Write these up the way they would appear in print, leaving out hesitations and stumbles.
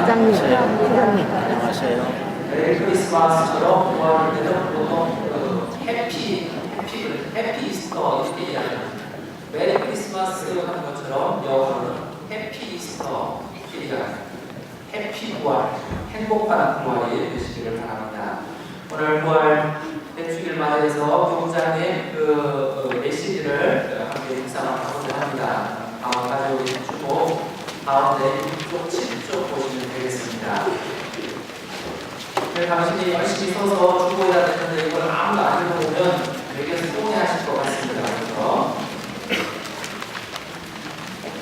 부장님, 부장님. 안녕하세요. 메리 크리스마스처럼 부활할 때는 보통 해피 이스터 이렇게 이야기합니다. 메리 크리스마스 하는 것처럼 영어로는 해피 이스터 이렇게 이야기합니다. 해피 부활, 행복한 부활이 되시기를 바랍니다. 오늘 부활 대축일 맞이해서 교장님 메시지를 함께 묵상하고자 합니다. 가지고 계신 주보 가운데 6쪽, 7쪽 보시면 되겠습니다. 당신이 열심히 써서 주보에다 냈는데 이걸 아무도 안 읽어보면 되게 서운해하실 것 같습니다. 그래서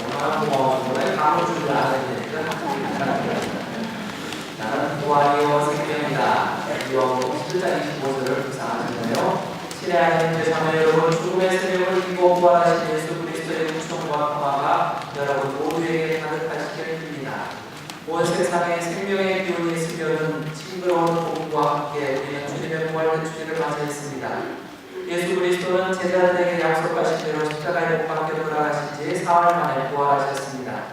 얼마나 고마워서 감을 줄 알아야 되니까 나는 부활이요 생명이다. 요한복음 7장 25절을 묵상하시는데요. 신의 하나님 제자매 여러분, 죽음의 세력을 이기고 부활하신 예수 그리스도의 은총과 평화가 여러분 모두에게 가득하시길 빕니다. 온 세상에 생명의 기운이 있으면 징그러운 복음과 함께 우리는 주님의 부활 대축일을 맞이했습니다. 예수 그리스도는 제자들에게 약속하신 대로 십자가에 못 박혀 돌아가신 지 4월 만에 부활하셨습니다.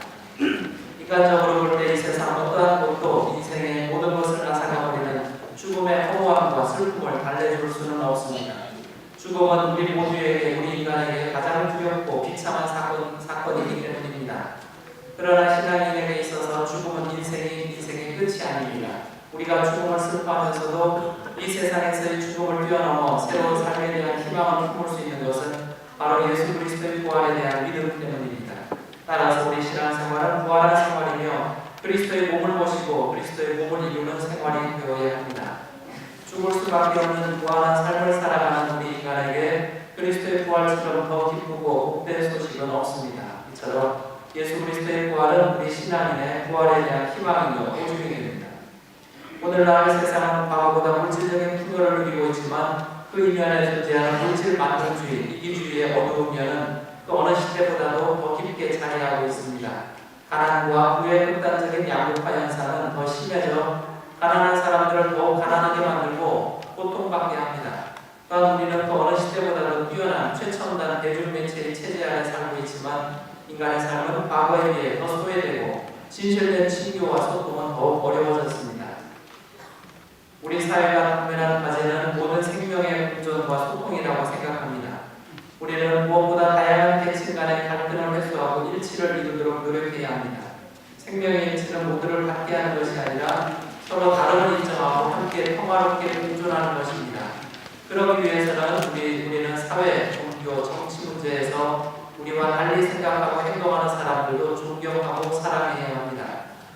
인간적으로 볼 때 이 세상 어떠한 것도 인생의 모든 것을 앗아가버리는 죽음의 허무함과 슬픔을 달래줄 수는 없습니다. 죽음은 우리 모두에게, 우리 인간에게 가장 두렵고 비참한 사건이기 때문입니다. 그러나 신앙인에게 있어서 죽음은 인생의 끝이 아닙니다. 우리가 죽음을 슬퍼하면서도 이 세상에서의 죽음을 뛰어넘어 새로운 삶에 대한 희망을 품을 수 있는 것은 바로 예수 그리스도의 부활에 대한 믿음 때문입니다. 따라서 우리 신앙생활은 부활한 생활이며 그리스도의 몸을 모시고 그리스도의 몸을 이루는 생활이 되어야 합니다. 죽을 수밖에 없는 부활한 삶을 살아가는 우리 인간에게 그리스도의 부활처럼 더 기쁘고 복된 소식은 없습니다. 이처럼 예수 그리스도의 부활은 우리 신앙인의 부활에 대한 희망이며 보증이 됩니다. 오늘날 세상은 과거보다 물질적인 풍요를 누리고 있지만 그 이면에 존재하는 물질 만능주의, 이기주의의 어두운 면은 그 어느 시대보다도 더 깊게 자리하고 있습니다. 가난과 부의 극단적인 양극화 현상은 더 심해져 가난한 사람들을 더욱 가난하게 만들고 고통받게 합니다. 또한 우리는 그 어느 시대보다도 뛰어난 최첨단 대중매체의 체제 아래 살고 있지만 인간의 삶은 과거에 비해 더 소외되고 진실된 친교와 소통은 더욱 어려워졌습니다. 우리 사회가 당면한 과제는 모든 생명의 공존과 소통이라고 생각합니다. 우리는 무엇보다 다양한 계층 간의 갈등을 해소하고 일치를 이루도록 노력해야 합니다. 생명의 일치는 모두를 갖게 하는 것이 아니라 서로 다름을 인정하고 함께 평화롭게 공존하는 것입니다. 그러기 위해서는 우리는 사회, 종교, 정치 문제에서 우리와 달리 생각하고 행동하는 사람들도 존경하고 사랑해야 합니다.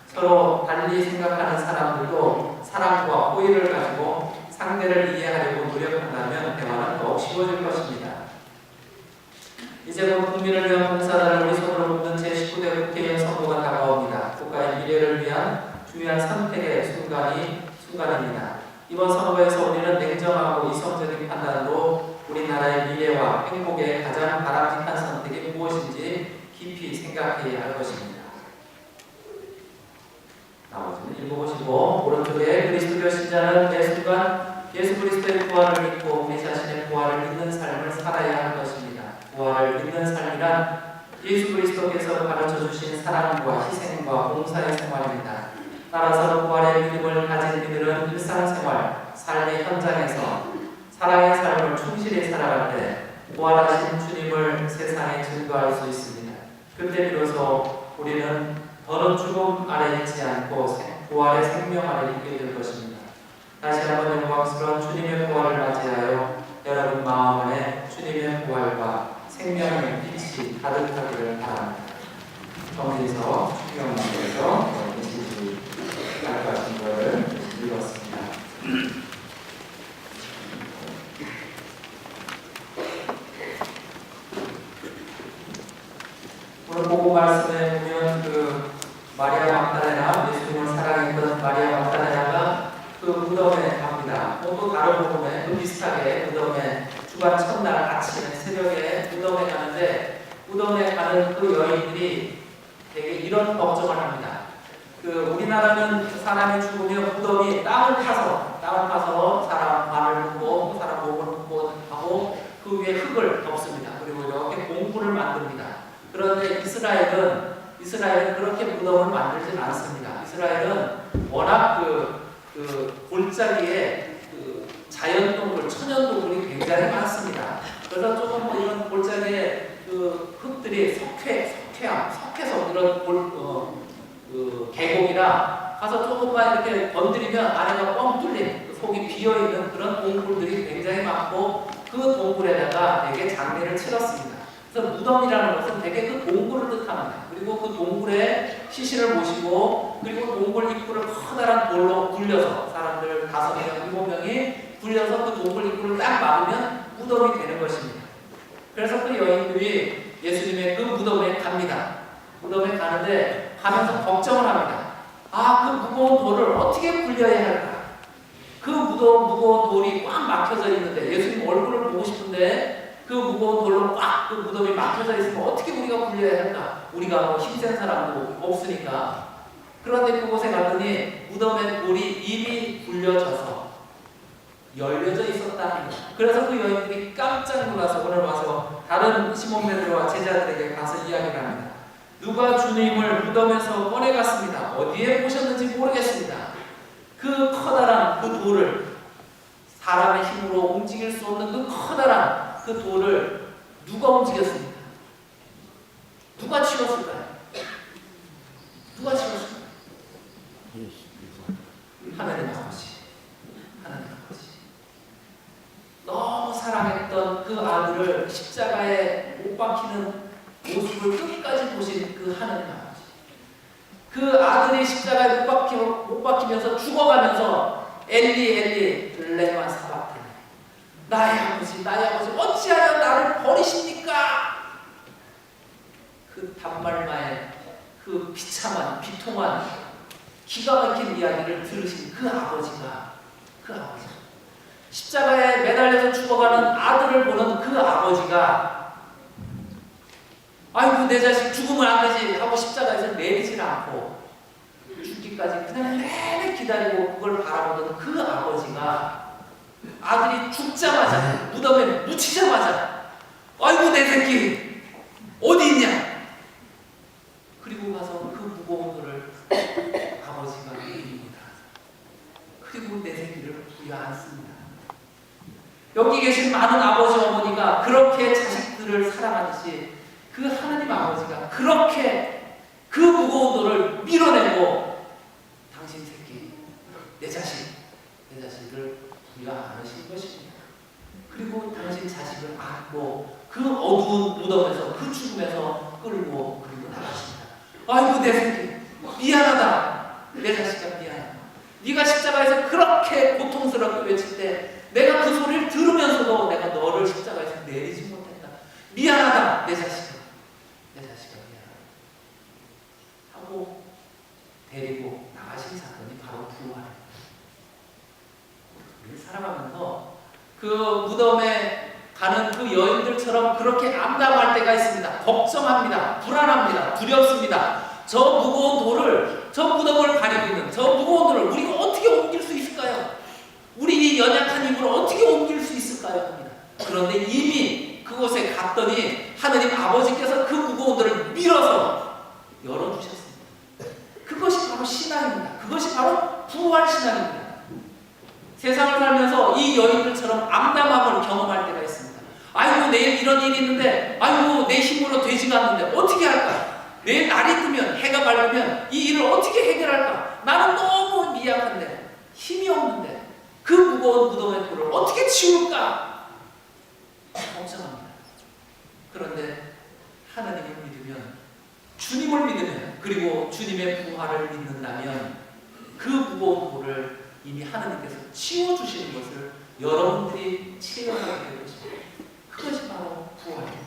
서로 달리 생각하는 사람들도 사랑과 호의를 가지고 상대를 이해하려고 노력한다면 대화는 더욱 쉬워질 것입니다. 이제 곧 국민을 위한 봉사단을 우리 손으로 뽑는 제19대 국회의원 선거가 다가옵니다. 국가의 미래를 위한 중요한 선택의 순간입니다. 이번 선거에서 우리는 냉정하고 이성적인 판단으로 우리나라의 미래와 행복에 가장 바람직한 선택이 무엇인지 깊이 생각해야 할 것입니다. 나머지는 읽어보시고 오른쪽에 그리스도교 신자는 매 순간 예수 그리스도의 부활을 믿고 우리 자신의 부활을 믿는 삶을 살아야 할 것입니다. 부활을 믿는 삶이란 예수 그리스도께서 가르쳐 주신 사랑과 희생과 봉사의 생활입니다. 따라서 부활의 믿음을 가진 이들은 일상생활, 삶의 현장에서 사랑의 삶을 충실히 살아갈 때 부활하신 주님을 세상에 증거할 수 있습니다. 그때 비로소 우리는 더는 죽음 아래 있지 않고 부활의 생명 아래 있게 될 것입니다. 다시 한번 영광스러운 주님의 부활을 맞이하여 여러분 마음 안에 주님의 부활과 생명의 빛이 가득하기를 바랍니다. 정리서 추경님께서 메시지 발표하신 것을 읽었습니다. 오늘 보고 말씀에 보면 마리아 막달레나 예수님을 사랑했던 마리아 막달레나가 그 무덤에 갑니다. 또 다른 복음에 비슷하게 무덤에 주간 첫날 아침에 새벽에 무덤에 가는데 무덤에 가는 그 여인들이 되게 이런 걱정을 합니다. 우리나라는 사람이 죽으면 무덤이 땅을 파서 사람 발을 묻고 사람 몸을 묻고 하고 그 위에 흙을 덮습니다. 그리고 이렇게 공구를 만듭니다. 그런데 이스라엘은 이스라엘은 그렇게 무덤을 만들진 않습니다. 이스라엘은 워낙 그 골짜기에 그 자연동굴, 천연동굴이 굉장히 많습니다. 그래서 조금 뭐 이런 골짜기에 그 흙들이 석회성 이런 그 계곡이라 가서 조금만 이렇게 건드리면 아래가 뻥 뚫린 속이 비어있는 그런 동굴들이 굉장히 많고 그 동굴에다가 되게 장례를 치렀습니다. 그래서 무덤이라는 것은 되게 그 동굴을 뜻합니다. 그리고 그 동굴에 시신을 모시고 그리고 동굴 입구를 커다란 돌로 굴려서 사람들 5명, 7명이 굴려서 그 동굴 입구를 딱 막으면 무덤이 되는 것입니다. 그래서 그 여인들이 예수님의 그 무덤에 갑니다. 무덤에 가는데 가면서 걱정을 합니다. 그 무거운 돌을 어떻게 굴려야 할까? 그 무거운 돌이 꽉 막혀져 있는데 예수님 얼굴을 보고 싶은데 그 무거운 돌로 꽉 그 무덤이 막혀져 있으면 어떻게 우리가 굴려야 할까? 우리가 뭐 힘센 사람도 없으니까. 그런데 그곳에 갔더니 무덤의 돌이 이미 굴려져서 열려져 있었다 합니다. 그래서 그 여인들이 깜짝 놀라서 오늘 와서 다른 시몬 베드로와 제자들에게 가서 이야기를 합니다. 누가 주님을 무덤에서 꺼내갔습니다. 어디에 보셨는지 모르겠습니다. 그 커다란 그 돌을 사람의 힘으로 움직일 수 없는 그 커다란 그 돌을 누가 움직였습니까? 누가 치웠을까요? 누가 치웠을까요? 하나님 아버지. 하나님 아버지. 너무 사랑했던 그 아들을 십자가에 못 박히는 모습을 끝까지 보신 그 하나님 아버지. 그 아들이 십자가에 못 박히면서 죽어가면서 엘리 레마 사박테니 나의 아버지 어찌하여 나를 버리십니까? 그 단말마의 그 비참한 비통한 기가 막힌 이야기를 들으신 그 아버지가 십자가에 매달려서 죽어가는 아들을 보는 그 아버지가 아이고 내 자식 죽으면 안 되지 하고 십자가에서 내리질 않고 죽기까지 그냥 내내 기다리고 그걸 바라보던 그 아버지가 아들이 죽자마자 무덤에 묻히자마자 아이고 내 새끼 어디 있냐? 그리고 가서 그 무거운 돌을 아버지가 이깁니다. 그리고 내 새끼를 부여안습니다. 여기 계신 많은 아버지 어머니가 그렇게 자식들을 사랑하듯이 그 하나님 아버지가 그렇게 그 무거운 돌을 밀어내고 당신 새끼, 내 자식을 부여 안으신 것입니다. 그리고 당신 자식을 안고 그 어두운 무덤에서 그 죽음에서 끌고 그리고 나가십니다. 아이고 내 새끼 미안하다. 내 자식아 미안하다. 네가 십자가에서 그렇게 고통스럽게 외칠 때 내가 그 소리를 들으면서도 내가 너를 십자가에서 내리지 못했다. 미안하다. 내 자식아 미안하다. 하고 데리고 나가신 사건이 바로 부활입니다. 우리를 살아가면서 그 무덤에 가는 그 여인들처럼 그렇게 암담할 때가 있습니다. 걱정합니다. 불안합니다. 두렵습니다. 저 무거운 돌을, 저 무덤을 가리고 있는 저 무거운 돌을 우리가 어떻게 옮길 수 있을까요? 우리 이 연약한 힘으로 어떻게 옮길 수 있을까요? 합니다. 그런데 이미 그곳에 갔더니 하느님 아버지께서 그 무거운 돌을 밀어서 열어주셨습니다. 그것이 바로 신앙입니다. 그것이 바로 부활신앙입니다. 세상을 살면서 이 여인들처럼 암담함을 경험할 때가 있습니다. 아이고 내일 이런 일이 있는데 아이고 내 힘으로 되지가 않는데 어떻게 할까? 내일 날이 뜨면 해가 밝으면 이 일을 어떻게 해결할까? 나는 너무 미약한데 힘이 없는데 그 무거운 무덤의 돌을 어떻게 치울까? 걱정합니다. 그런데 하나님을 믿으면 주님을 믿으면 그리고 주님의 부활을 믿는다면 그 무거운 돌을 이미 하나님께서 치워주시는 것을 여러분들이 체험하게 될 것입니다. 그것이 바로 부활입니다.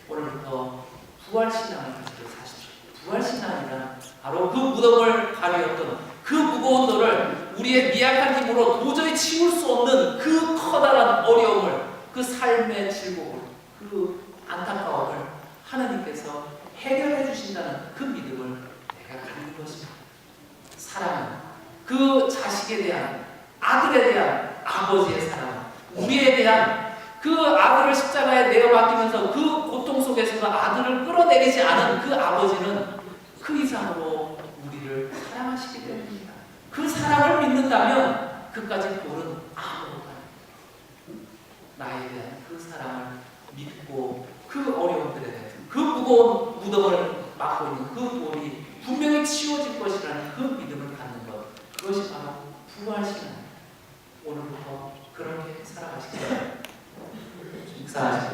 오늘부터 부활신앙을 가지고 사십시오. 부활신앙이란 바로 그 무덤을 가리었던 그 무거운 돌을 우리의 미약한 힘으로 도저히 치울 수 없는 그 커다란 어려움을, 그 삶의 즐거움을, 그 안타까움을 하나님께서 해결해 주신다는 그 믿음을 내가 갖는 것입니다. 사랑은 그 자식에 대한, 아들에 대한 아버지의 사랑, 우리에 대한 그 아들을 십자가에 내어 맡기면서 그 고통 속에서도 아들을 끌어내리지 않은 그 아버지는 그 이상으로 우리를 사랑하시기 때문입니다. 그 사랑을 믿는다면 그까지 볼은 아무것도 아닙니다. 나에 대한 그 사랑을 믿고 그 어려움들에 대해서 그 무거운 무덤을 맡고 있는 그 돌이 분명히 치워질 것이라는 그 믿음을 갖는 것, 그것이 바로 부활신앙입니다. 오늘부터 그렇게 살아가시기 바랍니다. 묵상하시기